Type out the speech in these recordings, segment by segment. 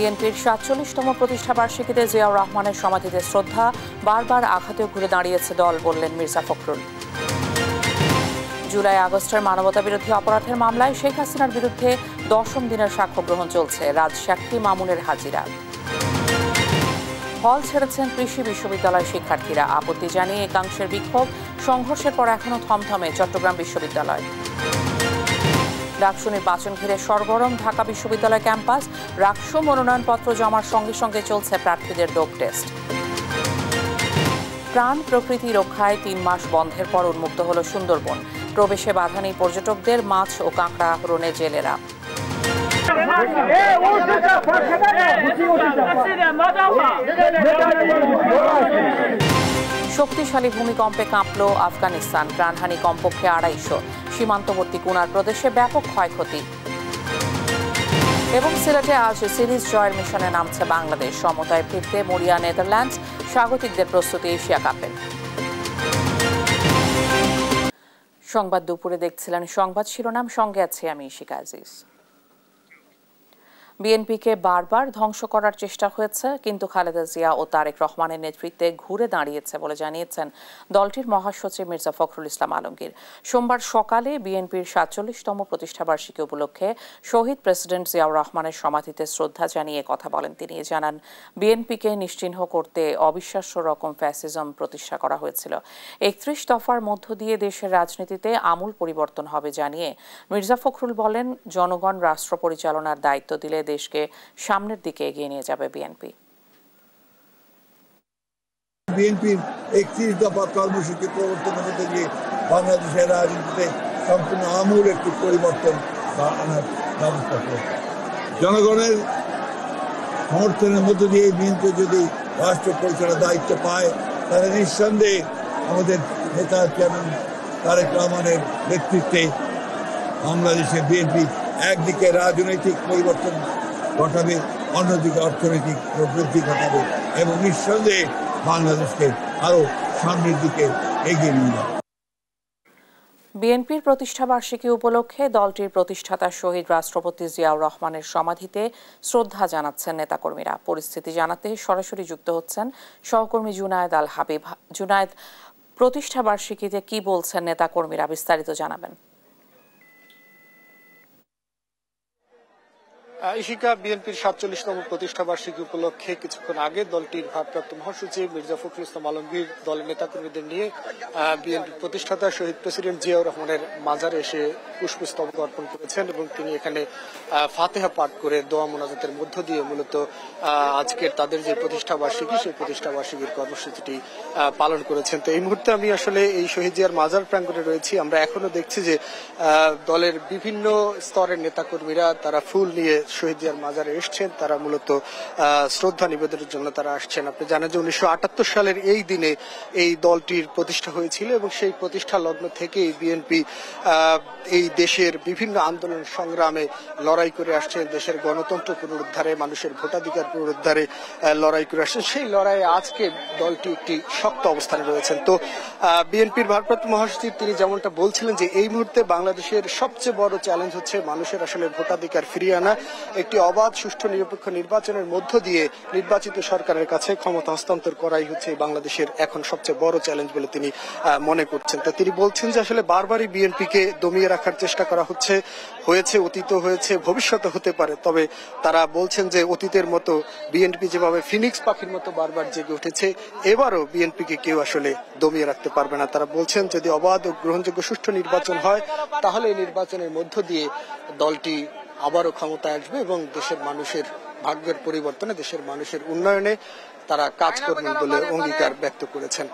বিএনপির ৪৭তম প্রতিষ্ঠাবার্ষিকীতে জিয়াউর রহমানের সমাধিতে শ্রদ্ধা, বারবার আঘাতেও ঘুরে দাঁড়িয়েছে দল, বললেন মির্জা ফখরুল। জুলাই আগস্টের মানবতাবিরোধী অপরাধের মামলায় শেখ হাসিনার বিরুদ্ধে ১০ম দিনের সাক্ষ্য গ্রহণ চলছে, রাজসাক্ষী মামুনের হাজিরা। হল ছেড়েছেন কৃষি বিশ্ববিদ্যালয় শিক্ষার্থীরা, আপত্তি জানিয়ে একাংশের বিক্ষোভ, সংঘর্ষের পর এখনও থমথমে চট্টগ্রাম বিশ্ববিদ্যালয়। ডাকসু নির্বাচন ঘিরে সরগরম ঢাকা বিশ্ববিদ্যালয় ক্যাম্পাস, রাকসু মনোনয়নপত্র জমার সঙ্গে সঙ্গে চলছে প্রার্থীদের ডোপ টেস্ট। প্রাণ প্রকৃতি রক্ষায় ৩ মাস বন্ধের পর উন্মুক্ত হল সুন্দরবন, প্রবেশে বাধা নেই পর্যটকদের, মাছ ও কাঁকড়া আহরণে জেলেরা। শক্তিশালী ভূমিকম্পে কাঁপল আফগানিস্তান, প্রাণহানি কমপক্ষে ২৫০, সীমান্তবর্তী কুনার প্রদেশে ব্যাপক ক্ষয়ক্ষতি। এবং সিলেটে আজ সিরিজ জয়ের মিশনে নামছে বাংলাদেশ, সমতায় ফিরতে মরিয়া নেদারল্যান্ডস, স্বাগতিকদের প্রস্তুতি এশিয়া কাপের। সংবাদ দুপুরে দেখছিলেন সংবাদ শিরোনাম, সঙ্গে আছি আমি ইশিকা আজিজ। বিএনপিকে বারবার ধ্বংস করার চেষ্টা হয়েছে, কিন্তু খালেদা জিয়া ও তারেক রহমানের নেতৃত্বে ঘুরে দাঁড়িয়েছে বলে জানিয়েছেন দলটির মহাসচিব মির্জা ফখরুল ইসলাম আলমগীর। সোমবার সকালে বিএনপির ৪৭তম প্রতিষ্ঠাবার্ষিকী উপলক্ষে শহীদ প্রেসিডেন্ট জিয়াউর রহমানের সমাধিতে শ্রদ্ধা জানিয়ে কথা বলেন তিনি। জানান, বিএনপিকে নিশ্চিহ্ন করতে অবিশ্বাস্য রকম ফ্যাসিজম প্রতিষ্ঠা করা হয়েছিল। ৩১ দফার মধ্য দিয়ে দেশের রাজনীতিতে আমূল পরিবর্তন হবে জানিয়ে মির্জা ফখরুল বলেন, জনগণ রাষ্ট্র পরিচালনার দায়িত্ব দিলে দেশকে সামনের দিকে এগিয়ে নিয়ে যাবে বিএনপি। বিএনপির ৩১ দফা কর্মসূচি প্রবর্তনের মধ্যে দিয়ে বাংলাদেশের রাজনীতিতে সম্পূর্ণ আমূল একটি পরিবর্তন আনার ব্যবস্থা করেছে। জনগণের সমর্থনের মধ্য দিয়ে বিএনপি যদি রাষ্ট্র পরিচালনার দায়িত্ব পায়, তাহলে নিঃসন্দেহে আমাদের নেতা চেয়ারম্যান তারেক রহমানের নেতৃত্বে বাংলাদেশের বিএনপি একদিকে রাজনৈতিক পরিবর্তন ঘটাবে, অন্যদিকে অর্থনৈতিক প্রবৃদ্ধি ঘটাবে এবং নিঃসন্দেহে বাংলাদেশকে আরো সামনের দিকে এগিয়ে নিয়ে যাবে। বিএনপির প্রতিষ্ঠাবার্ষিকী উপলক্ষে দলটির প্রতিষ্ঠাতা শহীদ রাষ্ট্রপতি জিয়াউর রহমানের সমাধিতে শ্রদ্ধা জানাচ্ছেন নেতাকর্মীরা। পরিস্থিতি জানাতে সরাসরি যুক্ত হচ্ছেন সহকর্মী জুনায়েদ আল হাবিব। জুনায়েদ, প্রতিষ্ঠাবার্ষিকীতে কি বলছেন নেতাকর্মীরা, বিস্তারিত জানাবেন। ইশিকা, বিএনপির ৪৭তম প্রতিষ্ঠাবার্ষিকী উপলক্ষে কিছুক্ষণ আগে দলটির ভারপ্রাপ্ত মহাসচিব মির্জা ফখরুল ইসলাম আলমগীর দলের নেতাকর্মীদের নিয়ে বিএনপির প্রতিষ্ঠাতা শহীদ প্রেসিডেন্ট জিয়াউর রহমানের মাজারে এসে পুষ্পস্তবক অর্পণ করেছেন এবং তিনি এখানে ফাতেহা পাঠ করে দোয়া মোনাজাতের মধ্য দিয়ে মূলত আজকের তাদের যে প্রতিষ্ঠাবার্ষিকী সেই প্রতিষ্ঠাবার্ষিকীর কর্মসূচিটি পালন করেছেন। তো এই মুহূর্তে আমি আসলে এই শহীদ জিয়ার মাজার প্রাঙ্গণে রয়েছি। আমরা এখনো দেখছি যে দলের বিভিন্ন স্তরের নেতাকর্মীরা তারা ফুল নিয়ে শহীদ জিয়ার মাজারে এসছেন, তারা মূলত শ্রদ্ধা নিবেদনের জন্য তারা আসছেন। আপনি জানেন যে ১৯৭৮ সালের এই দিনে এই দলটির প্রতিষ্ঠা হয়েছিল এবং সেই প্রতিষ্ঠা লগ্ন থেকেই বিএনপি এই দেশের বিভিন্ন আন্দোলন সংগ্রামে লড়াই করে আসছেন, দেশের গণতন্ত্র পুনরুদ্ধারে, মানুষের ভোটাধিকার পুনরুদ্ধারে লড়াই করে আসছেন। সেই লড়াইয়ে আজকে দলটি একটি শক্ত অবস্থানে রয়েছেন। তো বিএনপির ভারপ্রাপ্ত মহাসচিব তিনি যেমনটা বলছিলেন যে এই মুহূর্তে বাংলাদেশের সবচেয়ে বড় চ্যালেঞ্জ হচ্ছে মানুষের আসলে ভোটাধিকার ফিরিয়ে আনা, একটি অবাধ সুষ্ঠু নিরপেক্ষ নির্বাচনের মধ্য দিয়ে নির্বাচিত সরকারের কাছে ক্ষমতা হস্তান্তর করাই হচ্ছে বাংলাদেশের এখন সবচেয়ে বড় চ্যালেঞ্জ বলে তিনি মনে করছেন। তো তিনি বলছেন যে আসলে বারবারই বিএনপিকে দমিয়ে রাখার চেষ্টা করা হয়েছে, অতীত হয়েছে, ভবিষ্যতে হতে পারে। তবে তারা বলছেন যে অতীতের মতো বিএনপি যেভাবে ফিনিক্স পাখির মতো বারবার জেগে উঠেছে, এবারও বিএনপিকে কেউ আসলে দমিয়ে রাখতে পারবে না। তারা বলছেন যদি অবাধ ও গ্রহণযোগ্য সুষ্ঠু নির্বাচন হয়, তাহলে এই নির্বাচনের মধ্য দিয়ে দলটি আবারও ক্ষমতায় আসবে এবং দেশের মানুষের ভাগ্যের পরিবর্তনে, দেশের মানুষের উন্নয়নে তারা কাজ করবেন বলে অঙ্গীকার ব্যক্ত করেছেন।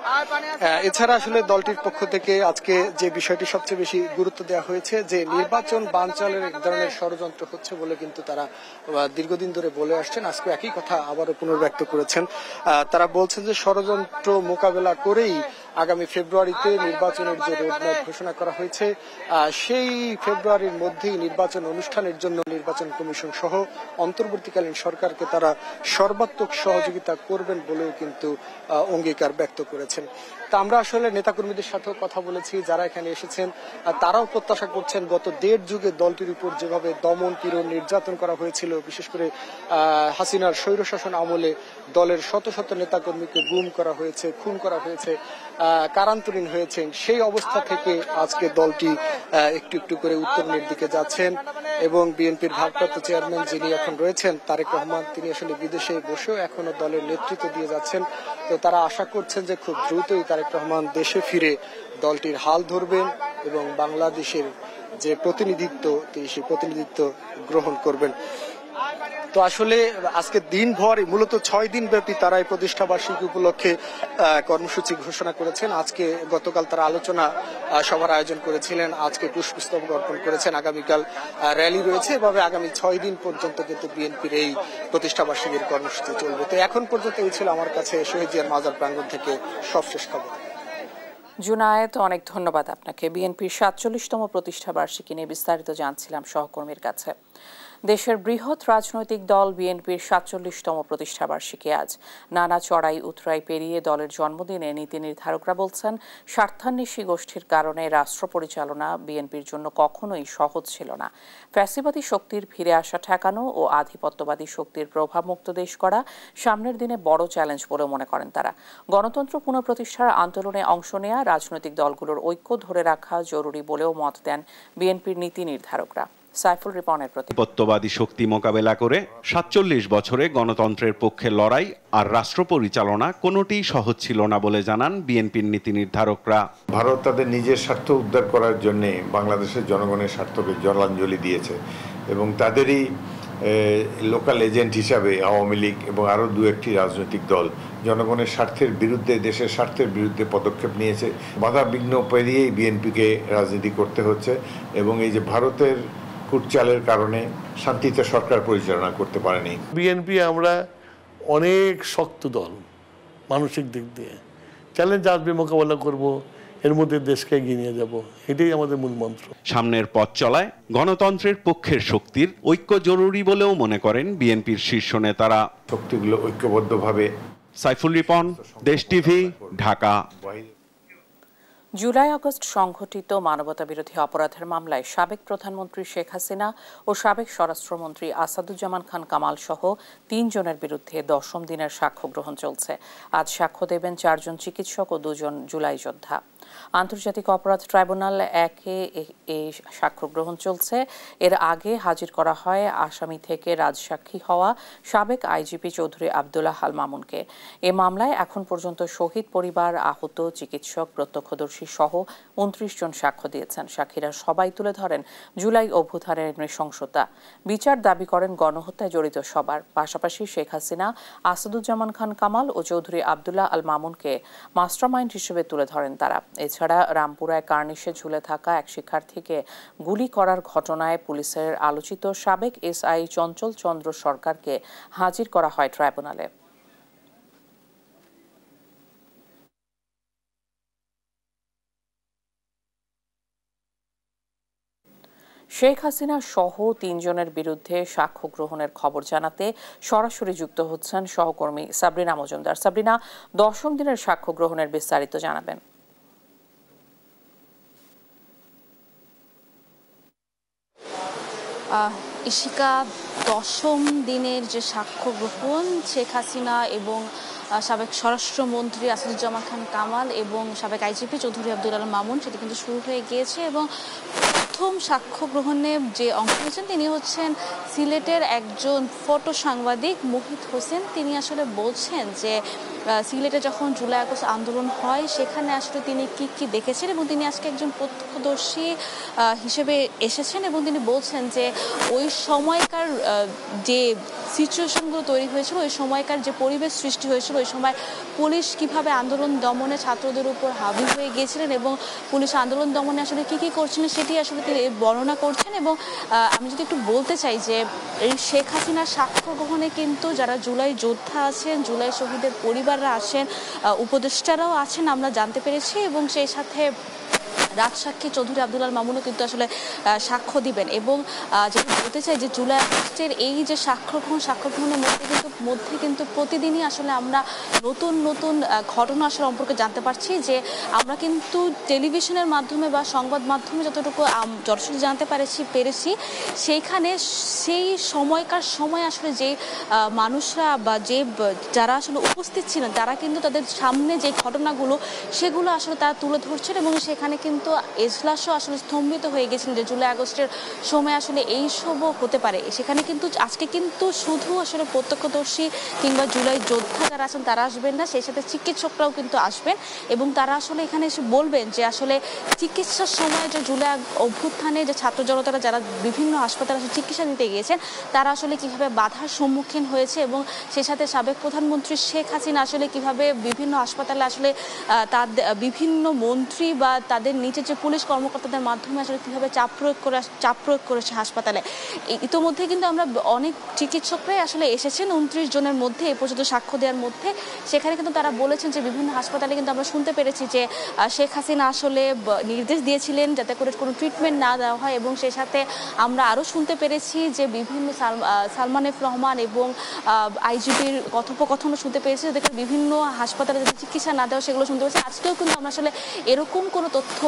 এছাড়া আসলে দলটির পক্ষ থেকে আজকে যে বিষয়টি সবচেয়ে বেশি গুরুত্ব দেওয়া হয়েছে যে নির্বাচন বানচালের এক ধরনের ষড়যন্ত্র হচ্ছে বলে কিন্তু তারা দীর্ঘদিন ধরে বলে আসছেন। আজকে একই কথা আবারও পুনর্ব্যক্ত করেছেন। তারা বলছেন যে ষড়যন্ত্র মোকাবেলা করেই আগামী ফেব্রুয়ারিতে নির্বাচনের যে রোডম্যাপ ঘোষণা করা হয়েছে সেই ফেব্রুয়ারির মধ্যেই নির্বাচন অনুষ্ঠানের জন্য নির্বাচন কমিশন সহ অন্তর্বর্তীকালীন সরকারকে তারা সর্বাত্মক সহযোগিতা করবেন বলেও কিন্তু অঙ্গীকার ব্যক্ত করেছেন। তা আমরা আসলে নেতাকর্মীদের সাথেও কথা বলেছি যারা এখানে এসেছেন, তারাও প্রত্যাশা করছেন গত 1.5 যুগে দলটির উপর যেভাবে দমন পীড়ন নির্যাতন করা হয়েছিল, বিশেষ করে হাসিনার স্বৈরশাসন আমলে দলের শত শত নেতাকর্মীকে গুম করা হয়েছে, খুন করা হয়েছে, কারান্তরীণ হয়েছেন, সেই অবস্থা থেকে আজকে দলটি একটু একটু করে উত্তরণের দিকে যাচ্ছেন। এবং বিএনপির ভারপ্রাপ্ত চেয়ারম্যান যিনি এখন রয়েছেন তারেক রহমান, তিনি আসলে বিদেশে বসেও এখনো দলের নেতৃত্ব দিয়ে যাচ্ছেন। তো তারা আশা করছেন যে খুব দ্রুতই তারেক রহমান দেশে ফিরে দলটির হাল ধরবেন এবং বাংলাদেশের যে প্রতিনিধিত্ব সেই প্রতিনিধিত্ব গ্রহণ করবেন। তো আসলে আজকে দিনভর মূলত 6 দিন ব্যাপী তারা এই প্রতিষ্ঠা বার্ষিকী উপলক্ষে কর্মসূচি ঘোষণা করেছেন। আজকে গতকাল তারা আলোচনা সভার আয়োজন করেছিলেন, আজকে পুষ্পস্তবক অর্পণ করেছেন, আগামীকাল র্যালি রয়েছে। এভাবে আগামী 6 দিন পর্যন্ত কিন্তু বিএনপির এই প্রতিষ্ঠা বার্ষিকীর কর্মসূচি চলবে। তো এখন পর্যন্ত এই ছিল আমার কাছে শহীদ জিয়ার মাজার প্রাঙ্গণ থেকে সবশেষ খবর। জুনায়েদ, অনেক ধন্যবাদ আপনাকে। বিএনপির 47তম প্রতিষ্ঠা বার্ষিকী নিয়ে বিস্তারিত জানছিলাম সহকর্মীর কাছে। দেশের বৃহৎ রাজনৈতিক দল বিএনপির 47তম প্রতিষ্ঠা বার্ষিকী আজ। নানা চড়াই উতরাই পেরিয়ে দলের জন্মদিনে নীতি নির্ধারকরা বলছেন, স্বার্থান্বেষী গোষ্ঠীর কারণে রাষ্ট্র পরিচালনা বিএনপির জন্য কখনোই সহজ ছিল না। ফ্যাসিবাদী শক্তির ফিরে আসা ঠেকানো ও আধিপত্যবাদী শক্তির প্রভাবমুক্ত দেশ করা সামনের দিনে বড় চ্যালেঞ্জ বলে মনে করেন তারা। গণতন্ত্র পুনঃপ্রতিষ্ঠার আন্দোলনে অংশ নেয়া রাজনৈতিক দলগুলোর ঐক্য ধরে রাখা জরুরি বলেও মত দেন বিএনপির নীতি নির্ধারকরা। সাইফুল রিপনের আধিপত্যবাদী শক্তি মোকাবেলা করে 47 বছরে গণতন্ত্রের পক্ষে লড়াই আর রাষ্ট্র পরিচালনা কোনোটিই সহজ ছিল না বলে জানান বিএনপির নীতি নির্ধারকরা। ভারত তাদের নিজের স্বার্থ উদ্ধার করার জন্য বাংলাদেশের জনগণের স্বার্থকে জলাঞ্জলি দিয়েছে এবং তাদেরই লোকাল এজেন্ট হিসাবে আওয়ামী লীগ এবং আরও 2-1টি রাজনৈতিক দল জনগণের স্বার্থের বিরুদ্ধে, দেশের স্বার্থের বিরুদ্ধে পদক্ষেপ নিয়েছে। বাধা বিঘ্ন পেরিয়েই বিএনপিকে রাজনীতি করতে হচ্ছে এবং এই যে ভারতের কুটচালের কারণে শান্তিতে সরকার পরিচালনা করতে পারেনি। বিএনপি আমরা অনেক শক্ত দল, মানসিক দিক দিয়ে চ্যালেঞ্জ আসবে, মোকাবেলা করব, এর মধ্যে দেশকে এগিয়ে নিয়ে যাব, এটাই আমাদের মূল মন্ত্র। সামনের পথ চলায় গণতন্ত্রের পক্ষের শক্তির ঐক্য জরুরি বলেও মনে করেন বিএনপির শীর্ষ নেতারা। শক্তিগুলো ঐক্যবদ্ধভাবে। সাইফুল রিপন, দেশ টিভি, ঢাকা। জুলাই আগস্ট সংঘটিত মানবতাবিরোধী অপরাধের মামলায় সাবেক প্রধানমন্ত্রী শেখ হাসিনা ও সাবেক স্বরাষ্ট্রমন্ত্রী আসাদুজ্জামান খান কামাল সহ 3 জনের বিরুদ্ধে 10ম দিনের সাক্ষ্য গ্রহণ চলছে। আজ সাক্ষ্য দেবেন 4 জন চিকিৎসক ও 2 জন জুলাই যোদ্ধা। আন্তর্জাতিক অপরাধ ট্রাইব্যুনাল 1-এ এই সাক্ষ্য গ্রহণ চলছে। এর আগে হাজির করা হয় আসামি থেকে রাজসাক্ষী হওয়া সাবেক আইজিপি চৌধুরী আবদুল্লাহ আল মামুনকে। এ মামলায় এখন পর্যন্ত শহীদ পরিবার, আহত, চিকিৎসক, প্রত্যক্ষদর্শী সহ 29 জন সাক্ষ্য দিয়েছেন। সাক্ষীরা সবাই তুলে ধরেন জুলাই অভ্যুত্থানের নৃশংসতা। বিচার দাবি করেন গণহত্যায় জড়িত সবার। পাশাপাশি শেখ হাসিনা, আসাদুজ্জামান খান কামাল ও চৌধুরী আবদুল্লাহ আল মামুনকে মাস্টারমাইন্ড হিসেবে তুলে ধরেন তারা। এছাড়া রামপুরায় কার্নিশে ঝুলে থাকা এক শিক্ষার্থীকে গুলি করার ঘটনায় পুলিশের আলোচিত সাবেক এসআই চঞ্চল চন্দ্র সরকারকে হাজির করা হয় ট্রাইব্যুনালে। শেখ হাসিনা সহ 3 জনের বিরুদ্ধে সাক্ষ্য গ্রহণের খবর জানাতে সরাসরি যুক্ত হচ্ছেন সহকর্মী সাবরিনা মজুমদার। সাবরিনা, 10ম দিনের সাক্ষ্য গ্রহণের বিস্তারিত জানাবেন। ইশিকা, 10ম দিনের যে সাক্ষ্য গ্রহণ শেখ হাসিনা এবং সাবেক স্বরাষ্ট্রমন্ত্রী আসাদুজ্জামান খান কামাল এবং সাবেক আইজিপি চৌধুরী আবদুল্লাহ আল মামুন, সেটি কিন্তু শুরু হয়ে গিয়েছে। এবং প্রথম সাক্ষ্য গ্রহণে যে অংশ নিয়েছেন তিনি হচ্ছেন সিলেটের একজন ফটো সাংবাদিক মুহিত হোসেন। তিনি আসলে বলছেন যে সিলেটে যখন জুলাই আগস্ট আন্দোলন হয় সেখানে আসলে তিনি কি কি দেখেছেন এবং তিনি আজকে একজন প্রত্যক্ষদর্শী হিসেবে এসেছেন এবং তিনি বলছেন যে ওই সময়কার যে সিচুয়েশনগুলো তৈরি হয়েছিল, ওই সময়কার যে পরিবেশ সৃষ্টি হয়েছিল, ওই সময় পুলিশ কিভাবে আন্দোলন দমনে ছাত্রদের উপর হাবি হয়ে গিয়েছিলেন এবং পুলিশ আন্দোলন দমনে আসলে কি কি করছিলেন সেটি আসলে তিনি বর্ণনা করছেন। এবং আমি যদি একটু বলতে চাই যে এই শেখ হাসিনার সাক্ষ্য গ্রহণে কিন্তু যারা জুলাই যোদ্ধা আছেন, জুলাই শহীদের পরিবার রেজিস্ট্রাররা আসেন, উপদেষ্টারাও আছেন আমরা জানতে পেরেছি, এবং সেই সাথে রাজসাক্ষী চৌধুরী আব্দুল আল মামুনও কিন্তু আসলে সাক্ষ্য দিবেন। এবং যেটা বলতে চাই যে জুলাই আগস্টের এই যে সাক্ষ্য গ্রহণের মধ্যে কিন্তু প্রতিদিনই আসলে আমরা নতুন নতুন ঘটনা আসলে সম্পর্কে জানতে পারছি, যে আমরা কিন্তু টেলিভিশনের মাধ্যমে বা সংবাদ মাধ্যমে যতটুকু জানতে পেরেছি সেইখানে সেই সময়কার সময় আসলে যে মানুষরা বা যারা আসলে উপস্থিত ছিলেন তারা কিন্তু তাদের সামনে যে ঘটনাগুলো সেগুলো আসলে তারা তুলে ধরছেন, এবং সেখানে কিন্তু এজলাসও আসলে স্তম্ভিত হয়ে গেছেন যে জুলাই আগস্টের সময় আসলে এই সবও হতে পারে। সেখানে কিন্তু আজকে কিন্তু শুধু আসলে প্রত্যক্ষদর্শী কিংবা জুলাই যোদ্ধা যারা আছেন তারা আসবেন না, সেই সাথে চিকিৎসকরাও কিন্তু আসবেন, এবং তারা আসলে এখানে এসে বলবেন যে আসলে চিকিৎসার সময় যে জুলাই অভ্যুত্থানে যে ছাত্র জনতারা যারা বিভিন্ন হাসপাতালে চিকিৎসা নিতে গিয়েছেন তারা আসলে কিভাবে বাধার সম্মুখীন হয়েছে, এবং সেই সাথে সাবেক প্রধানমন্ত্রী শেখ হাসিনা আসলে কিভাবে বিভিন্ন হাসপাতালে আসলে তাদের বিভিন্ন মন্ত্রী বা তাদের নিচে যে পুলিশ কর্মকর্তাদের মাধ্যমে আসলে কিভাবে চাপ প্রয়োগ করেছে হাসপাতালে। ইতোমধ্যে কিন্তু আমরা অনেক চিকিৎসকরাই আসলে এসেছেন 29 জনের মধ্যে এ পর্যন্ত সাক্ষ্য দেওয়ার মধ্যে। সেখানে কিন্তু তারা বলেছেন যে বিভিন্ন হাসপাতালে কিন্তু আমরা শুনতে পেরেছি যে শেখ হাসিনা আসলে নির্দেশ দিয়েছিলেন যাতে করে কোনো ট্রিটমেন্ট না দেওয়া হয়, এবং সেই সাথে আমরা আরও শুনতে পেরেছি যে বিভিন্ন সালমান এফ রহমান এবং আইজিপির কথোপকথনও শুনতে পেরেছি যাতে বিভিন্ন হাসপাতালে যদি চিকিৎসা না দেওয়া সেগুলো শুনতে পেরেছি। আজকেও কিন্তু আমরা আসলে এরকম কোনো তথ্য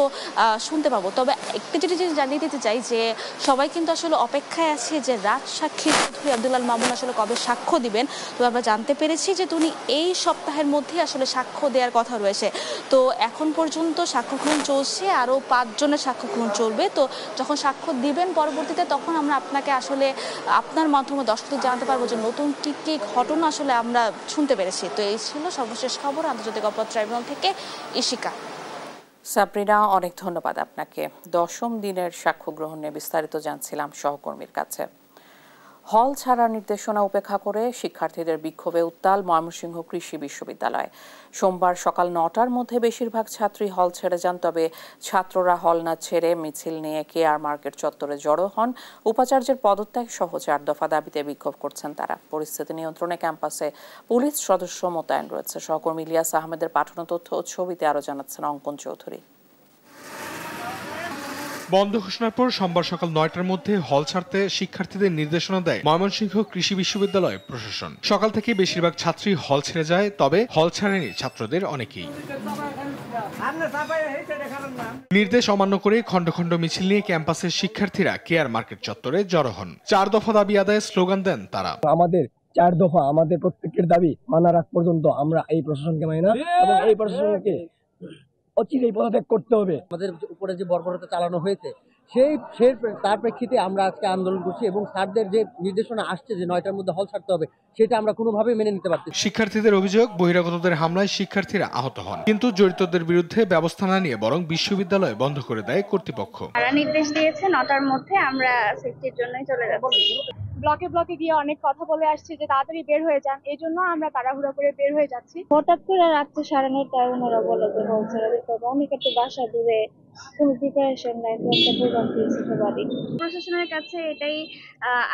শুনতে পাবো। তবে একটা জিনিস জানিয়ে দিতে চাই যে সবাই কিন্তু আসলে অপেক্ষায় আছে যে রাজসাক্ষী চৌধুরী আব্দুল আল মামুন আসলে কবে সাক্ষ্য দিবেন। তো আমরা জানতে পেরেছি যে তিনি এই সপ্তাহের মধ্যে আসলে সাক্ষ্য দেওয়ার কথা রয়েছে। তো এখন পর্যন্ত সাক্ষ্য গ্রহণ চলছে, আরও 5 জনের সাক্ষ্য গ্রহণ চলবে। তো যখন সাক্ষ্য দিবেন পরবর্তীতে তখন আমরা আপনাকে আসলে আপনার মাধ্যমে দর্শকদের জানাতে পারবো যে নতুন কি কি ঘটনা আসলে আমরা শুনতে পেরেছি। তো এই ছিল সর্বশেষ খবর আন্তর্জাতিক অপরাধ ট্রাইব্যুনাল থেকে ইশিকা। সাবরিনা, অনেক ধন্যবাদ আপনাকে। 10ম দিনের সাক্ষ্য গ্রহণে বিস্তারিত জানছিলাম সহকর্মীর কাছে। হল ছাড়ার নির্দেশনা উপেক্ষা করে শিক্ষার্থীদের বিক্ষোভে উত্তাল ময়মনসিংহ কৃষি বিশ্ববিদ্যালয়। সোমবার সকাল 9টার মধ্যে বেশিরভাগ ছাত্রী হল ছেড়ে যান, তবে ছাত্ররা হল না ছেড়ে মিছিল নিয়ে কেআর মার্কেট চত্বরে জড়ো হন। উপাচার্যের পদত্যাগ সহ 4 দফা দাবিতে বিক্ষোভ করছেন তারা। পরিস্থিতি নিয়ন্ত্রণে ক্যাম্পাসে পুলিশ সদস্য মোতায়েন রয়েছে। সহকর্মী ইলিয়াস আহমেদের পাঠানো তথ্য ও ছবিতে আরও জানাচ্ছেন অঙ্কন চৌধুরী। বন্ধ ঘোষণার পর সোমবার সকাল 9টার মধ্যে হল ছাড়তে শিক্ষার্থীদের নির্দেশনা দেয় ময়মনসিংহ কৃষি বিশ্ববিদ্যালয় প্রশাসন। সকাল থেকে বেশিরভাগ ছাত্রী হল ছেড়ে যায়, তবে হল ছাড়েনি ছাত্রদের অনেকেই। নির্দেশ অমান্য করে খণ্ড খণ্ড মিছিল নিয়ে ক্যাম্পাসের শিক্ষার্থীরা কেআর মার্কেট চত্বরে জড়ো হন। 4 দফা দাবি আদায়ে স্লোগান দেন তারা। আমাদের 4 দফা, আমাদের প্রত্যেকের দাবি মানার আগ পর্যন্ত আমরা এই প্রশাসনকে মানি না, এবং এই প্রশাসনকে অচিরেই পদত্যাগ করতে হবে। আমাদের উপরে যে বর্বরতা চালানো হয়েছে তার প্রেক্ষিতে আমরা আজকে আন্দোলন করছি, এবং স্যারদের যে নির্দেশনা আসছে যে 9টার মধ্যে হল ছাড়তে হবে সেটা আমরা কোনোভাবেই মেনে নিতে পারছি। শিক্ষার্থীদের অভিযোগ, বহিরাগতদের হামলায় শিক্ষার্থীরা আহত হন, কিন্তু জড়িতদের বিরুদ্ধে ব্যবস্থা না নিয়ে বরং বিশ্ববিদ্যালয় বন্ধ করে দেয় কর্তৃপক্ষ। তারা নির্দেশ দিয়েছে 9টার মধ্যে আমরা সেফটির জন্যই চলে যাচ্ছি। ব্লকে ব্লকে গিয়ে অনেক কথা বলে আসছি যে তাড়াতাড়ি বের হয়ে যান, এই জন্য আমরা তাড়াহুড়ো করে বের হয়ে যাচ্ছি। হঠাৎ করে রাত্রে 9:30টায় ওনারা বলে যে হল ছেড়ে দিতে হবে। অনেকের তো বাসা দূরে, কোনো প্রিপারেশন নাই, তো একটা ভোগান্তি সবারই। প্রশাসনের কাছে এটাই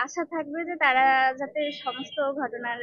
আশা থাকবে যে তারা যাতে সমস্ত ঘটনার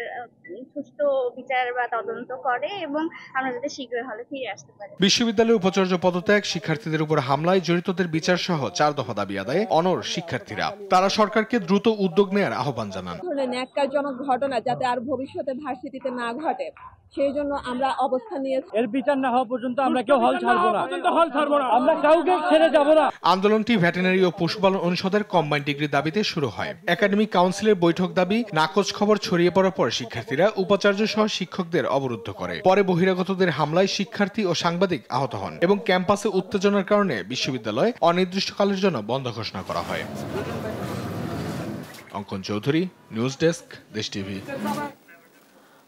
সুষ্ঠু বিচার বা তদন্ত করে এবং আমরা যাতে শীঘ্রই হলে ফিরে আসতে পারি। বিশ্ববিদ্যালয়ের উপাচার্য পদত্যাগ, শিক্ষার্থীদের উপর হামলায় জড়িতদের বিচার সহ 4 দফা দাবি আদায়ে অনড় শিক্ষার্থীরা। তারা সরকারকে দ্রুত উদ্যোগ নেওয়ার আহ্বান জানান। ন্যাক্কারজনক ঘটনা যাতে আর ভবিষ্যতে ভার্সিটিতে না ঘটে সেই জন্য আমরা অবস্থান নিয়েছি। এর বিচার না হওয়া পর্যন্ত আমরা কেউ হল ছাড়বো না, আমরা কাউকে ছেড়ে যাব না। আন্দোলনটি ভেটেরিনারি ও পশুপালন অনুষদের কম্বাইন্ড ডিগ্রি দাবিতে শুরু হয়। একাডেমিক কাউন্সিলের বৈঠক দাবি, নাকচ খবর ছড়িয়ে পড়ার পর শিক্ষার্থীরা উপাচার্য সহ শিক্ষকদের অবরুদ্ধ করে। পরে বহিরাগতদের হামলায় শিক্ষার্থী ও সাংবাদিক আহত হন এবং ক্যাম্পাসে উত্তেজনার কারণে বিশ্ববিদ্যালয় অনির্দিষ্টকালের জন্য বন্ধ ঘোষণা করা হয়। অঙ্কন চৌধুরী, নিউজ ডেস্ক, দেশ টিভি।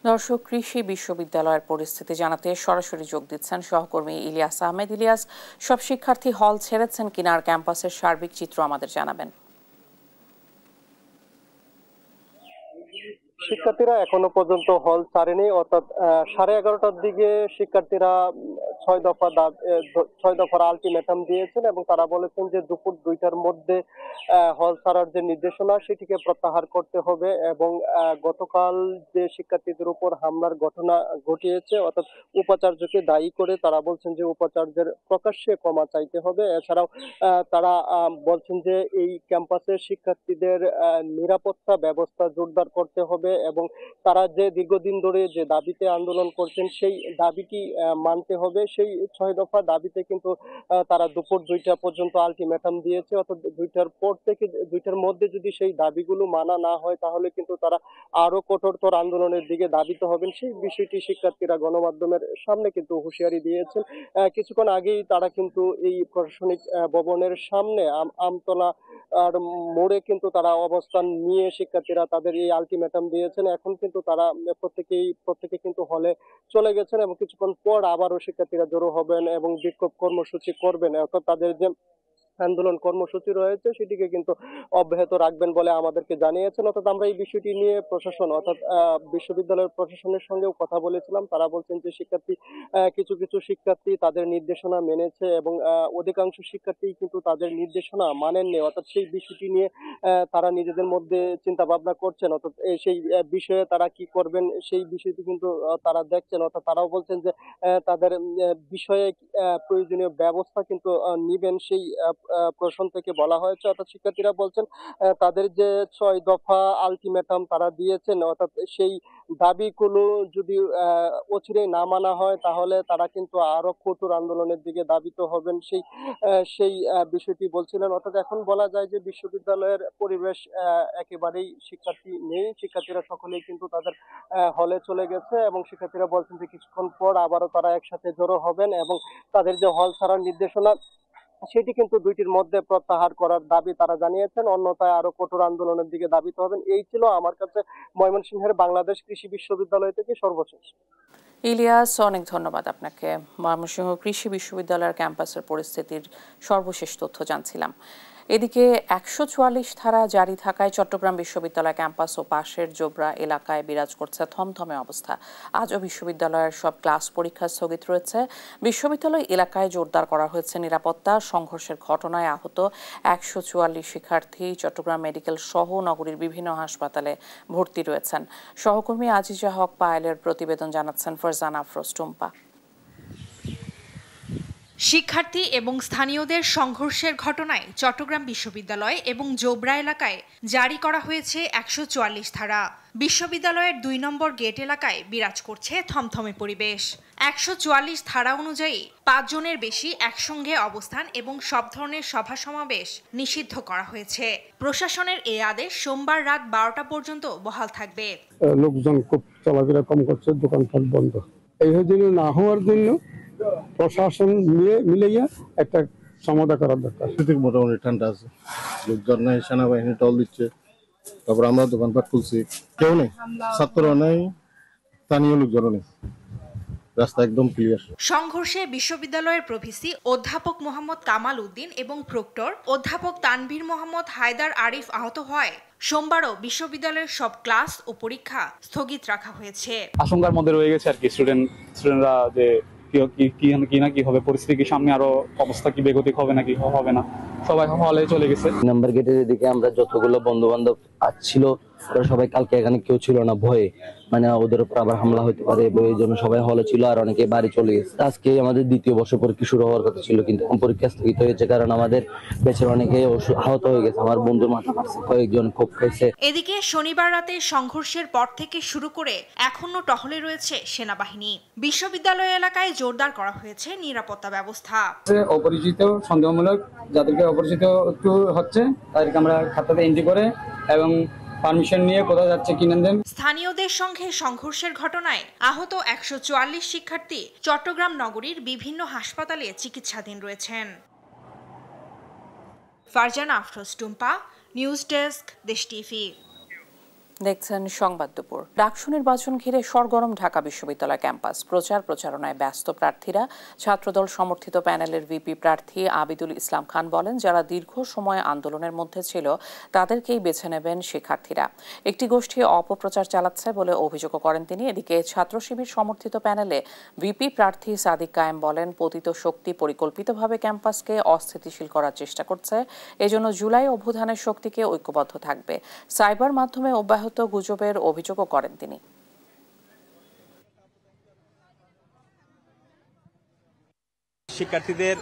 দর্শক, কৃষি বিশ্ববিদ্যালয়ের পরিস্থিতি জানাতে সরাসরি যোগ দিচ্ছেন সহকর্মী ইলিয়াস আহমেদ। ইলিয়াস, সব শিক্ষার্থী হল ছেড়েছেন কিনা আর ক্যাম্পাসের সার্বিক চিত্র আমাদের জানাবেন। শিক্ষার্থীরা এখনো পর্যন্ত হল ছাড়েনি, অর্থাৎ 11:30টার দিকে শিক্ষার্থীরা ছয় দফার আলটিমেটাম দিয়েছেন এবং তারা বলেছেন যে দুপুর 2টার মধ্যে হল ছাড়ার যে নির্দেশনা সেটিকে প্রত্যাহার করতে হবে এবং গতকাল যে শিক্ষার্থীদের উপর হামলার ঘটনা ঘটিয়েছে অর্থাৎ উপাচার্যকে দায়ী করে তারা বলছেন যে উপাচার্যের প্রকাশ্যে ক্ষমা চাইতে হবে। এছাড়াও তারা বলছেন যে এই ক্যাম্পাসের শিক্ষার্থীদের নিরাপত্তা ব্যবস্থা জোরদার করতে হবে এবং তারা যে দীর্ঘদিন ধরে যে দাবিতে আন্দোলন করছেন সেই দাবিটি মানতে হবে। সেই 6 দফা দাবিতে কিন্তু তারা দুপুর 2টা পর্যন্ত আলটিমেটাম দিয়েছে, অর্থাৎ 2টার পর থেকে 2টার মধ্যে যদি সেই দাবিগুলো মানা না হয় তাহলে কিন্তু তারা আরো কঠোরতর আন্দোলনের দিকে ধাবিত হবেন। সেই বিষয়টি শিক্ষার্থীরা গণমাধ্যমের সামনে কিন্তু হুঁশিয়ারি দিয়েছেন। কিছুক্ষণ আগেই তারা কিন্তু এই প্রশাসনিক ভবনের সামনে আমতলা আর মোড়ে কিন্তু তারা অবস্থান নিয়ে শিক্ষার্থীরা তাদের এই আলটিমেটাম দিয়েছেন। এখন কিন্তু তারা প্রত্যেকে কিন্তু হলে চলে গেছেন এবং কিছুক্ষণ পর আবারও শিক্ষার্থীরা জড়ো হবেন এবং বিক্ষোভ কর্মসূচি করবেন। অর্থাৎ তাদের যে আন্দোলন কর্মসূচি রয়েছে সেটিকে কিন্তু অব্যাহত রাখবেন বলে আমাদেরকে জানিয়েছেন। অর্থাৎ আমরা এই বিষয়টি নিয়ে প্রশাসন অর্থাৎ বিশ্ববিদ্যালয়ের প্রশাসনের সঙ্গেও কথা বলেছিলাম। তারা বলছেন যে কিছু শিক্ষার্থী তাদের নির্দেশনা মেনেছে এবং অধিকাংশ শিক্ষার্থী কিন্তু তাদের নির্দেশনা মানেননি। অর্থাৎ সেই বিষয়টি নিয়ে তারা নিজেদের মধ্যে চিন্তা ভাবনা করছেন। অর্থাৎ সেই বিষয়ে তারা কি করবেন সেই বিষয়টি কিন্তু তারা দেখছেন। অর্থাৎ তারাও বলছেন যে তাদের বিষয়ে প্রয়োজনীয় ব্যবস্থা কিন্তু নিবেন সেই প্রশাসন থেকে বলা হয়েছে। অর্থাৎ শিক্ষার্থীরা বলছেন তাদের যে 6 দফা আলটিমেটাম তারা দিয়েছেন অর্থাৎ সেই দাবিগুলো যদি অচিরেই না মানা হয় তাহলে তারা কিন্তু আরো কঠোর আন্দোলনের দিকে ধাবিত হবেন। সেই বিষয়টি বলছিলেন। অর্থাৎ এখন বলা যায় যে বিশ্ববিদ্যালয়ের পরিবেশ একেবারেই শিক্ষার্থী নেই। শিক্ষার্থীরা সকলেই কিন্তু তাদের হলে চলে গেছে এবং শিক্ষার্থীরা বলছেন যে কিছুক্ষণ পর আবারও তারা একসাথে জড়ো হবেন এবং তাদের যে হল ছাড়ার নির্দেশনা সেটি কিন্তু 2টির মধ্যে প্রত্যাহার করার দাবি তারা জানিয়েছেন। অন্যথায় আরো কঠোর আন্দোলনের দিকে ধাবিত হবেন। এই ছিল আমার কাছে ময়মনসিংহের বাংলাদেশ কৃষি বিশ্ববিদ্যালয় থেকে সর্বশেষ। ইলিয়াস, অনেক ধন্যবাদ আপনাকে। ময়মনসিংহ কৃষি বিশ্ববিদ্যালয়ের ক্যাম্পাসের পরিস্থিতির সর্বশেষ তথ্য জানছিলাম। এদিকে 144 ধারা জারি থাকায় চট্টগ্রাম বিশ্ববিদ্যালয় ক্যাম্পাস ও পাশের জোবরা এলাকায় বিরাজ করছে থমথমে অবস্থা। আজও বিশ্ববিদ্যালয়ের সব ক্লাস পরীক্ষা স্থগিত রয়েছে। বিশ্ববিদ্যালয় এলাকায় জোরদার করা হয়েছে নিরাপত্তা। সংঘর্ষের ঘটনায় আহত 144 শিক্ষার্থী চট্টগ্রাম মেডিকেল সহ নগরীর বিভিন্ন হাসপাতালে ভর্তি রয়েছেন। সহকর্মী আজিজা হক পায়েলের প্রতিবেদন জানাচ্ছেন ফারজানা আফরোজ টুম্পা। শিক্ষার্থী এবং স্থানীয়দের সংঘর্ষের ঘটনায় চট্টগ্রাম বিশ্ববিদ্যালয় এবং জোবরা এলাকায় জারি করা হয়েছে 144 ধারা। বিশ্ববিদ্যালয়ের 2 নম্বর গেট এলাকায় বিরাজ করছে থমথমে পরিবেশ। 144 ধারা অনুযায়ী 5 জনের বেশি একসঙ্গে অবস্থান এবং সব ধরনের সভা সমাবেশ নিষিদ্ধ করা হয়েছে। প্রশাসনের এই আদেশ সোমবার রাত 12টা পর্যন্ত বহাল থাকবে। লোকজন খুব চলাফেরা কম করছে, দোকানপাট বন্ধ। এই জন্য না হওয়ার জন্য প্রশাসন মিলিয়ে একটা সমাধান করার দরকার। মোটামুটি ঠান্ডা আছে, লোকজন নাই, সেনাবাহিনী টল দিচ্ছে, তারপর আমরা দোকানপাট খুলছি, কেউ নেই, ছাত্ররা নেই, স্থানীয় লোকজনও নেই, রাস্তা একদম ক্লিয়ার। সংঘর্ষে বিশ্ববিদ্যালয়ের প্রভিসি অধ্যাপক মোহাম্মদ কামাল উদ্দিন এবং প্রক্টর অধ্যাপক তানভীর মোহাম্মদ হায়দার আরিফ আহত হয়। সোমবারও বিশ্ববিদ্যালয়ের সব ক্লাস ও পরীক্ষা স্থগিত রাখা হয়েছে। আশঙ্কার মধ্যে রয়ে গেছে আর কি স্টুডেন্টরা যে কি হবে, পরিস্থিতি কি সামনে আরো অবস্থা কি বেগতিক হবে নাকি হবে না, সবাই হলে চলে গেছে। নাম্বার গেটের এদিকে আমরা যতগুলো বন্ধু বান্ধব আসছিল ওরা সবাই কালকে এখানে কেউ ছিল না, ভয়ে মানে ওদের উপর আবার হামলা হতে পারে, এই জন্য সবাই হলে ছিল আর অনেকে বাড়ি চলে গেছে। আজকে আমাদের 2য় বর্ষ পরীক্ষা শুরু হওয়ার কথা ছিল কিন্তু পরীক্ষা স্থগিত হয়েছে কারণ আমাদের ব্যাচের অনেকে আহত হয়ে গেছে। আমার বন্ধুর মাথা ফাটছে, কয়েকজন কোপ খাইছে। এদিকে শনিবার রাতে সংঘর্ষের পর থেকে শুরু করে এখনো টহলে রয়েছে সেনাবাহিনী। বিশ্ববিদ্যালয় এলাকায় জোরদার করা হয়েছে নিরাপত্তা ব্যবস্থা। অপরিচিত সন্দেহমূলক যাদেরকে অপরিচিত একটু হচ্ছে তাদেরকে আমরা খাতাতে এন্ট্রি করে এবং পারমিশন নিয়ে কোথাও যাচ্ছে কিনে দেন। স্থানীয়দের সঙ্গে সংঘর্ষের ঘটনায় আহত 144 শিক্ষার্থী চট্টগ্রাম নগরীর বিভিন্ন হাসপাতালে চিকিৎসাধীন রয়েছেন। ফারজানা আফরোজ টুম্পা, নিউজ ডেস্ক, দেশ টিভি। দেখছেন সংবাদ দুপুর। ডাকসু নির্বাচন ঘিরে সরগরম ঢাকা বিশ্ববিদ্যালয় ক্যাম্পাস। প্রচারণায় ব্যস্ত প্রার্থীরা। ছাত্রদল সমর্থিত প্যানেলের ভিপি প্রার্থী আবিদুল ইসলাম খান বলেন, যারা দীর্ঘ সময় আন্দোলনের মধ্যে ছিল তাদেরকেই বেছে নেবেন শিক্ষার্থীরা। একটি গোষ্ঠী অপপ্রচার চালাচ্ছে বলে অভিযোগও করেন তিনি। এদিকে ছাত্র শিবির সমর্থিত প্যানেলে ভিপি প্রার্থী সাদিক কায়েম বলেন, পতিত শক্তি পরিকল্পিতভাবে ক্যাম্পাসকে অস্থিতিশীল করার চেষ্টা করছে। এজন্য জুলাই অভ্যুত্থানের শক্তিকে ঐক্যবদ্ধ থাকবে। সাইবার মাধ্যমে অব্যাহত গুজবের অভিযোগও করেন তিনি। শিক্ষার্থীদের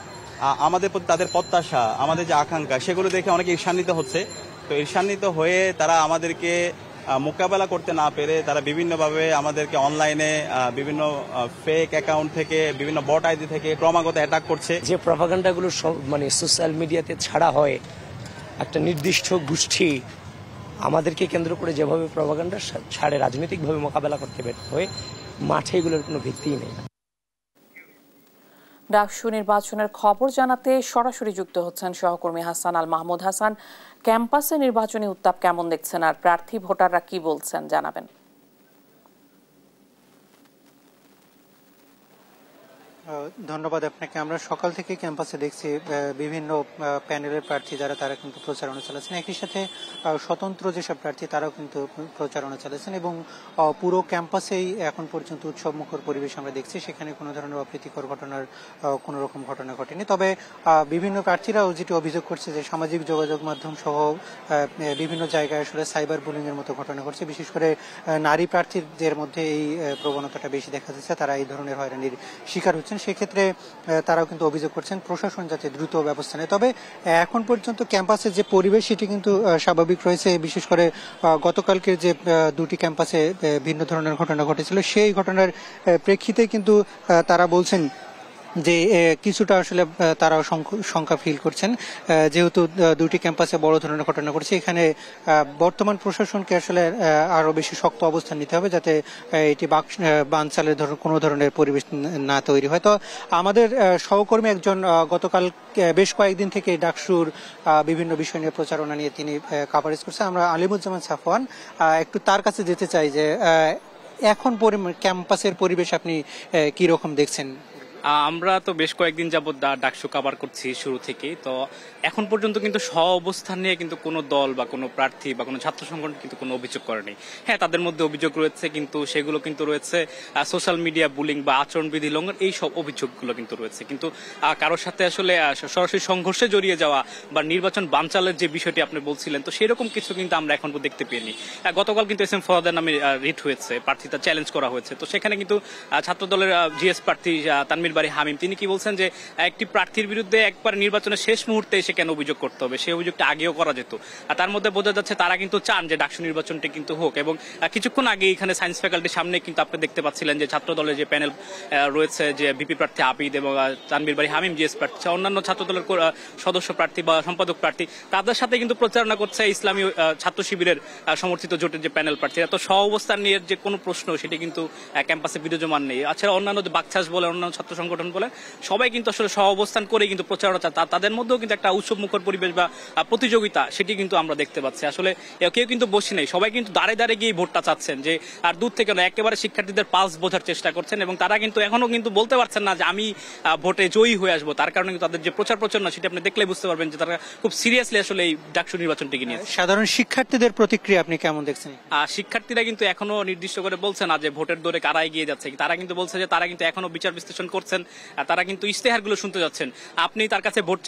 আমাদের প্রতি তাদের প্রত্যাশা, আমাদের যে আকাঙ্ক্ষা, সেগুলো দেখে অনেকে ঈর্ষান্বিত হচ্ছে। তো ঈর্ষান্বিত হয়ে তারা আমাদেরকে মোকাবেলা করতে না পেরে তারা বিভিন্নভাবে আমাদেরকে অনলাইনে বিভিন্ন ফেক অ্যাকাউন্ট থেকে, বিভিন্ন বট আইডি থেকে ক্রমাগত অ্যাটাক করছে। যে প্রপাগান্ডাগুলো সব সোশ্যাল মিডিয়াতে ছাড়া হয়, একটা নির্দিষ্ট গোষ্ঠী আমাদেরকে কেন্দ্র করে যেভাবে প্রপাগান্ডা ছাড়ে রাজনৈতিকভাবে মোকাবেলা করতে ব্যর্থ হয়ে মাঠে এগুলোর কোনো ভিত্তিই নেই। ডাকসু নির্বাচনের খবর জানাতে সরাসরি যুক্ত হচ্ছেন সহকর্মী হাসান আল মাহমুদ। হাসান, ক্যাম্পাসে নির্বাচনী উত্তাপ কেমন দেখছেন আর প্রার্থী ভোটাররা কি বলছেন জানাবেন। ধন্যবাদ আপনাকে। আমরা সকাল থেকে ক্যাম্পাসে দেখছি বিভিন্ন প্যানেলের প্রার্থী যারা তারা কিন্তু প্রচারণা চালাচ্ছেন, একই সাথে স্বতন্ত্র যেসব প্রার্থী তারাও কিন্তু প্রচারণা চালাচ্ছেন এবং পুরো ক্যাম্পাসেই এখন পর্যন্ত উৎসবমুখর পরিবেশ আমরা দেখছি। সেখানে কোনো ধরনের অপ্রীতিকর ঘটনার কোনো রকম ঘটনা ঘটেনি। তবে বিভিন্ন প্রার্থীরাও যেটি অভিযোগ করছে যে সামাজিক যোগাযোগ মাধ্যম সহ বিভিন্ন জায়গায় আসলে সাইবার বুলিং এর মতো ঘটনা ঘটছে। বিশেষ করে নারী প্রার্থীদের মধ্যে এই প্রবণতাটা বেশি দেখা যাচ্ছে, তারা এই ধরনের হয়রানির শিকার হচ্ছেন। সেক্ষেত্রে তারাও কিন্তু অভিযোগ করছেন প্রশাসন যাতে দ্রুত ব্যবস্থা নেয়। তবে এখন পর্যন্ত ক্যাম্পাসের যে পরিবেশ সেটি কিন্তু স্বাভাবিক রয়েছে। বিশেষ করে গতকালকের যে দুটি ক্যাম্পাসে ভিন্ন ধরনের ঘটনা ঘটেছিল, সেই ঘটনার প্রেক্ষিতে কিন্তু তারা বলছেন যে কিছুটা আসলে তারাও শঙ্কা ফিল করছেন, যেহেতু দুটি ক্যাম্পাসে বড় ধরনের ঘটনা ঘটছে। এখানে বর্তমান প্রশাসনকে আসলে আরো বেশি শক্ত অবস্থান নিতে হবে যাতে এটি বানচালের কোনো ধরনের পরিবেশ না তৈরি হয়। তো আমাদের সহকর্মী একজন গতকাল বেশ কয়েকদিন থেকে ডাকসুর বিভিন্ন বিষয় নিয়ে প্রচারণা নিয়ে তিনি কাভারেজ করছে। আমরা আলিমুজ্জামান সাফওয়ান একটু তার কাছে যেতে চাই যে এখন ক্যাম্পাসের পরিবেশ আপনি কি রকম দেখছেন? আমরা তো বেশ কয়েকদিন যাবত ডাকসু কাভার করছি শুরু থেকে। তো এখন পর্যন্ত কিন্তু অবস্থান নিয়ে কিন্তু কোনো দল বা কোনো প্রার্থী বা কোনো ছাত্র সংগঠন কিন্তু কোনো অভিযোগ করেনি। হ্যাঁ, তাদের মধ্যে অভিযোগ রয়েছে, কিন্তু সেগুলো কিন্তু রয়েছে সোশ্যাল মিডিয়া বুলিং বা আচরণবিধি লঙ্ঘন, এই সব অভিযোগগুলো কিন্তু রয়েছে। কিন্তু কারোর সাথে আসলে সরাসরি সংঘর্ষে জড়িয়ে যাওয়া বা নির্বাচন বানচালের যে বিষয়টি আপনি বলছিলেন, তো সেরকম কিছু কিন্তু আমরা এখন দেখতে পাইনি। গতকাল কিন্তু এস এম ফরহাদের নামে রিট হয়েছে, প্রার্থীতা চ্যালেঞ্জ করা হয়েছে। তো সেখানে কিন্তু ছাত্র দলের জিএস প্রার্থী তানমির বাড়ি হামিম তিনি কি বলছেন যে একটি প্রার্থীর বিরুদ্ধে একবার নির্বাচনের শেষ মুহূর্তে এসে কেন অভিযোগ করতে হবে, সেই অভিযোগটা আগেও করা যেত। আর তার মধ্যে বোঝা যাচ্ছে তারা কিন্তু চান যে ডাকসু নির্বাচনটি কিন্তু হোক। এবং কিছুক্ষণ আগে এখানে সায়েন্স ফ্যাকাল্টির সামনে কিন্তু আপনি দেখতে পাচ্ছিলেন যে ছাত্র দলের যে প্যানেল রয়েছে, যে ভিপি প্রার্থী আবিদ এবং তানভীর বাড়ি হামিম জিএস প্রার্থী, অন্যান্য ছাত্র দলের সদস্য প্রার্থী বা সম্পাদক প্রার্থী, তাদের সাথে কিন্তু প্রচারণা করছে ইসলামী ছাত্র শিবিরের সমর্থিত জোটের যে প্যানেল প্রার্থীরা। তো অবস্থান নিয়ে যে কোনো প্রশ্ন সেটি কিন্তু ক্যাম্পাসে বিরাজমান নেই। আচ্ছা, অন্যান্য যে বাকছাস বলে, অন্যান্য ছাত্র সংগঠন বলে, সবাই কিন্তু আসলে অবস্থান করে কিন্তু প্রচারণা চায়। তাদের মধ্যেও কিন্তু একটা উৎসব মুখর পরিবেশ বা প্রতিযোগিতা সেটি কিন্তু আমরা দেখতে পাচ্ছি। আসলে কেউ কিন্তু বসে নেই, সবাই কিন্তু দাঁড়ে দাঁড়িয়ে গিয়ে ভোটটা চাচ্ছেন, যে আর দূর থেকে না, একেবারে শিক্ষার্থীদের পালস বোঝার চেষ্টা করছেন। এবং তারা কিন্তু এখনো কিন্তু বলতে পারছেন না যে আমি ভোটে জয়ী হয়ে আসবো। তার কারণে কিন্তু তাদের যে প্রচারণা সেটা আপনি দেখলে বুঝতে পারবেন যে তারা খুব সিরিয়াসলি আসলে এই ডাকসু নির্বাচনটিকে নিয়ে। সাধারণ শিক্ষার্থীদের প্রতিক্রিয়া আপনি কেমন দেখছেন? শিক্ষার্থীরা কিন্তু এখনো নির্দিষ্ট করে বলছে না যে ভোটের দৌড়ে কারা এগিয়ে যাচ্ছে। তারা কিন্তু বলছে যে তারা কিন্তু এখনো বিচার বিশ্লেষণ করছেন, তারা কিন্তু ইস্তেহারগুলো শুনতে যাচ্ছেন। আপনি তার কাছে ভোট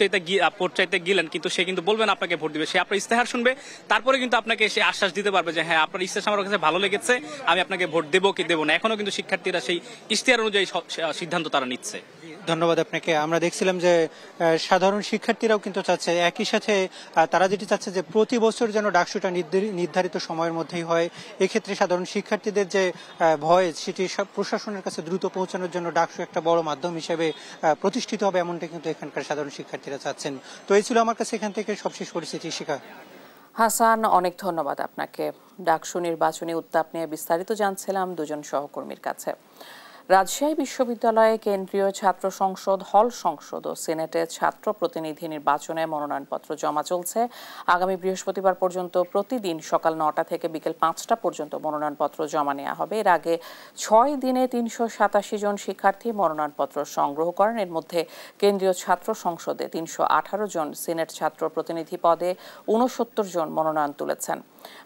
চাইতে গেলেন, কিন্তু সে কিন্তু বলবেন আপনাকে ভোট দিবে, সে আপনার ইস্তেহার শুনবে, তারপরে কিন্তু আপনাকে সে আশ্বাস দিতে পারবে যে হ্যাঁ আপনার ইস্তেহার আমার কাছে ভালো লেগেছে, আমি আপনাকে ভোট দেবো কি দেবো না। এখনো কিন্তু শিক্ষার্থীরা সেই ইস্তেহার অনুযায়ী সিদ্ধান্ত তারা নিচ্ছে। ধন্যবাদ আপনাকে। আমরা দেখছিলাম যে সাধারণ শিক্ষার্থীরাও কিন্তু চাচ্ছে, একই সাথে তারা যেটি চাচ্ছে যে প্রতি বছর যেন ডাকসুটা নির্ধারিত সময়ের মধ্যেই হয়। এক্ষেত্রে সাধারণ শিক্ষার্থীদের যে ভয় সেটি প্রশাসনের কাছে দ্রুত পৌঁছানোর জন্য ডাকসু একটা বড় মাধ্যম হিসেবে প্রতিষ্ঠিত হবে, এমনটা কিন্তু এখানকার সাধারণ শিক্ষার্থীরা চাচ্ছেন। তো এই ছিল আমার কাছে এখান থেকে সবশেষ পরিস্থিতি। শিখা। হাসান, অনেক ধন্যবাদ আপনাকে। ডাকসু নির্বাচনী উত্তাপ নিয়ে বিস্তারিত জানছিলাম দুজন সহকর্মীর কাছে। রাজশাহী বিশ্ববিদ্যালয়ে কেন্দ্রীয় ছাত্র সংসদ, হল সংসদ ও সিনেটে ছাত্র প্রতিনিধি নির্বাচনে মনোনয়নপত্র জমা চলছে। আগামী বৃহস্পতিবার পর্যন্ত প্রতিদিন সকাল 9টা থেকে বিকেল 5টা পর্যন্ত মনোনয়নপত্র জমা নেওয়া হবে। এর আগে 6 দিনে 387 জন শিক্ষার্থী মনোনয়নপত্র সংগ্রহ করেন। এর মধ্যে কেন্দ্রীয় ছাত্র সংসদে 318 জন, সিনেট ছাত্র প্রতিনিধি পদে 69 জন মনোনয়ন তুলেছেন।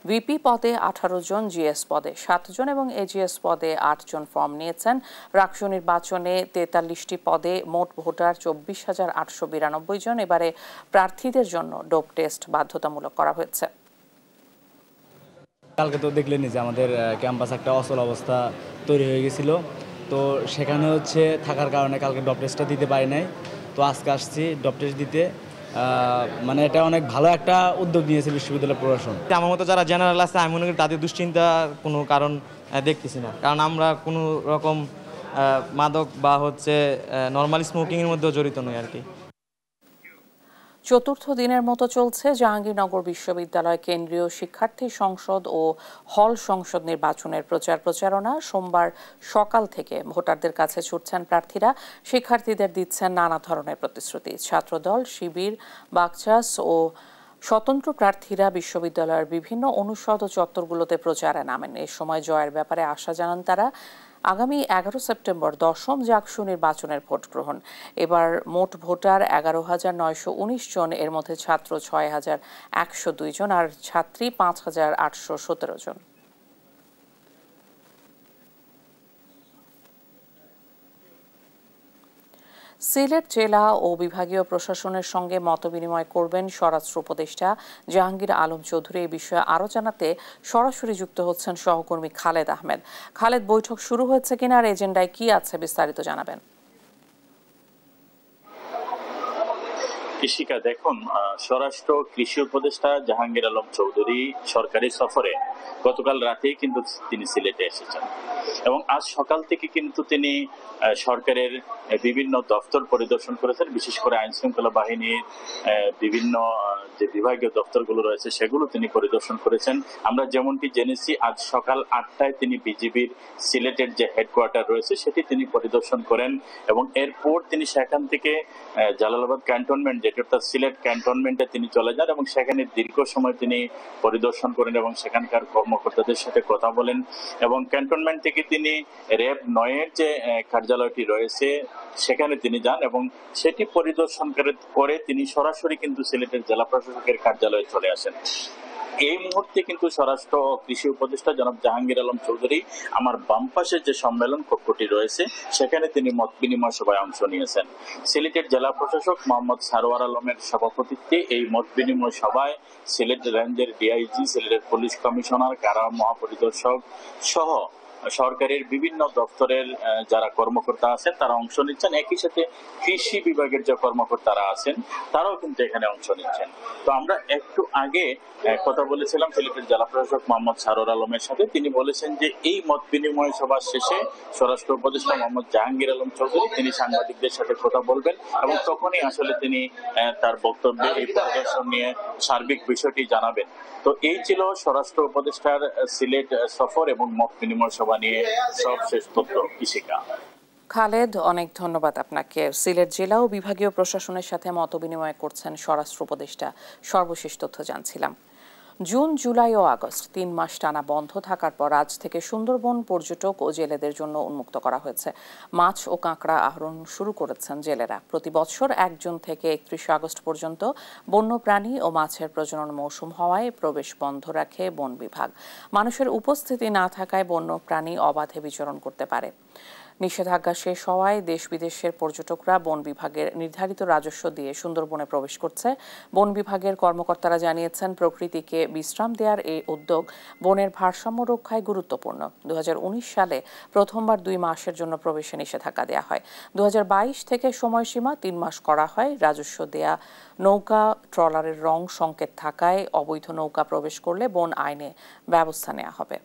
ভিপি পদে 18 জন, জিএস পদে 7 জন এবং এজিএস পদে 8 জন ফর্ম নিয়েছেন। রাষ্ট্র নির্বাচনে 43টি পদে মোট ভোটার 24,892 জন। এবারে প্রার্থীদের জন্য ডোপ টেস্ট বাধ্যতামূলক করা হয়েছে। কালকে তো দেখলেনি যে আমাদের ক্যাম্পাস একটা অচল অবস্থা তৈরি হয়ে গেছিল, তো সেখানে থাকার কারণে কালকে ডপ টেস্টটা দিতে পারি নাই। তো আজকে আসছি ডপ টেস্ট দিতে। মানে এটা অনেক ভালো একটা উদ্যোগ নিয়েছে বিশ্ববিদ্যালয় প্রশাসন। আমার মতো যারা জেনারেল আছে আমি মনে করি তাদের দুশ্চিন্তার কোনো কারণ দেখতেছি না, কারণ আমরা কোনো রকম মাদক বা নর্মাল স্মোকিংয়ের মধ্যেও জড়িত নই আর কি। চতুর্থ দিনের মতো চলছে জাহাঙ্গীরনগর বিশ্ববিদ্যালয় কেন্দ্রীয় শিক্ষার্থী সংসদ ও হল সংসদ নির্বাচনের প্রচারণা। সোমবার সকাল থেকে ভোটারদের কাছে ছুটছেন প্রার্থীরা। শিক্ষার্থীদের দিচ্ছেন নানা ধরনের প্রতিশ্রুতি। ছাত্রদল, শিবির, বাকচাস ও স্বতন্ত্র প্রার্থীরা বিশ্ববিদ্যালয়ের বিভিন্ন অনুষদ ও চত্বরগুলোতে প্রচারে নামেন। এ সময় জয়ের ব্যাপারে আশা জানান তারা। আগামী 11 সেপ্টেম্বর 10ম জাকসু নির্বাচনের ভোট গ্রহণ। এবার মোট ভোটার 11,919 জন, এর মধ্যে ছাত্র 6,102 জন আর ছাত্রী 5,817 জন। সিলেট জেলা ও বিভাগীয় প্রশাসনের সঙ্গে মতবিনিময় করবেন স্বরাষ্ট্র উপদেষ্টা জাহাঙ্গীর আলম চৌধুরী। এই বিষয়ে আরও জানাতে সরাসরি যুক্ত হচ্ছেন সহকর্মী খালেদ আহমেদ। খালেদ, বৈঠক শুরু হয়েছে কিনা আর এজেন্ডায় কি আছে বিস্তারিত জানাবেন। কৃষিকা, দেখুন, স্বরাষ্ট্র কৃষি উপদেষ্টা জাহাঙ্গীর আলম চৌধুরী সরকারি সফরে গতকাল রাতেই কিন্তু তিনি সিলেটে এসেছেন এবং আজ সকাল থেকে কিন্তু তিনি সরকারের বিভিন্ন দপ্তর পরিদর্শন করেছেন। বিশেষ করে আইন শৃঙ্খলা বাহিনীর বিভিন্ন যে বিভাগীয় দপ্তরগুলো রয়েছে সেগুলো তিনি পরিদর্শন করেছেন। আমরা যেমনটি জেনেছি, আজ সকাল 8টায় তিনি বিজিবির সিলেটের যে হেডকোয়ার্টার রয়েছে সেটি তিনি পরিদর্শন করেন এবং এরপর তিনি সেখান থেকে জালালাবাদ ক্যান্টনমেন্ট, যেটা অর্থাৎ সিলেট ক্যান্টনমেন্টে তিনি চলে যান এবং সেখানে দীর্ঘ সময় তিনি পরিদর্শন করেন এবং সেখানকার কর্মকর্তাদের সাথে কথা বলেন এবং ক্যান্টনমেন্ট থেকে তিনি র্যাব 9-এর যে কার্যালয়টি রয়েছে সেখানে তিনি যান এবং সেটি পরিদর্শন করে তিনি সরাসরি কিন্তু সিলেটের জেলা প্রশাসকের কার্যালয়ে চলে আসেন। এই মুহূর্তে কিন্তু স্বরাষ্ট্র ও কৃষি উপদেষ্টা জনাব জাহাঙ্গীর আলম চৌধুরী আমার বাম পাশে যে সম্মেলন কক্ষটি রয়েছে সেখানে তিনি মত বিনিময় সভায় অংশ নিয়েছেন। সিলেটের জেলা প্রশাসক মোহাম্মদ সারোয়ার আলমের সভাপতিত্বে এই মত বিনিময় সভায় সিলেট রেঞ্জের ডিআইজি, সিলেটের পুলিশ কমিশনার, কারা মহাপরিদর্শক সহ সরকারের বিভিন্ন দপ্তরের যারা কর্মকর্তা আছেন তারা অংশ নিচ্ছেন। একই সাথে কৃষি বিভাগের যে কর্মকর্তারা আছেন তারাও কিন্তু এখানে অংশ নিচ্ছেন। তো আমরা একটু আগে কথা বলেছিলাম সিলেটের জেলা প্রশাসক মোহাম্মদ সারোয়ার আলমের সাথে। তিনি বলেছেন যে এই মত বিনিময় সভা শেষে স্বরাষ্ট্র উপদেষ্টা মোহাম্মদ জাহাঙ্গীর আলম চৌধুরী তিনি সাংবাদিকদের সাথে কথা বলবেন এবং তখনই আসলে তিনি তার বক্তব্যে এই পরিদর্শন নিয়ে সার্বিক বিষয়টি জানাবেন। তো এই ছিল স্বরাষ্ট্র উপদেষ্টার সিলেট সফর এবং মত বিনিময় সভা নিয়ে সবশেষ তথ্য। কৃষিকা খালেদ, অনেক ধন্যবাদ আপনাকে। সিলেট জেলা ও বিভাগীয় প্রশাসনের সাথে মতবিনিময় করছেন স্বরাষ্ট্র উপদেষ্টা। সর্বশেষ তথ্য জানছিলাম। জুন, জুলাই ও আগস্ট 3 মাস টানা বন্ধ থাকার পর আজ থেকে সুন্দরবন পর্যটক ও জেলেদের জন্য উন্মুক্ত করা হয়েছে। মাছ ও কাঁকড়া আহরণ শুরু করেছেন জেলেরা। প্রতি বছর 1 জুন থেকে 31 আগস্ট পর্যন্ত বন্যপ্রাণী ও মাছের প্রজনন মৌসুম হওয়ায় প্রবেশ বন্ধ রাখে বন বিভাগ। মানুষের উপস্থিতি না থাকায় বন্যপ্রাণী অবাধে বিচরণ করতে পারে। নিষেধাজ্ঞা শেষ হওয়ায় দেশ বিদেশের পর্যটকরা বন বিভাগের নির্ধারিত রাজস্ব দিয়ে সুন্দরবনে প্রবেশ করছে। বন বিভাগের কর্মকর্তারা জানিয়েছেন, প্রকৃতিকে বিশ্রাম দেওয়ার এই উদ্যোগ বনের ভারসাম্য রক্ষায় গুরুত্বপূর্ণ। 2019 সালে প্রথমবার 2 মাসের জন্য প্রবেশে নিষেধাজ্ঞা দেওয়া হয়। 2022 থেকে সময়সীমা 3 মাস করা হয়। রাজস্ব দেয়া নৌকা, ট্রলারের রং সংকেত থাকায় অবৈধ নৌকা প্রবেশ করলে বন আইনে ব্যবস্থা নেওয়া হবে।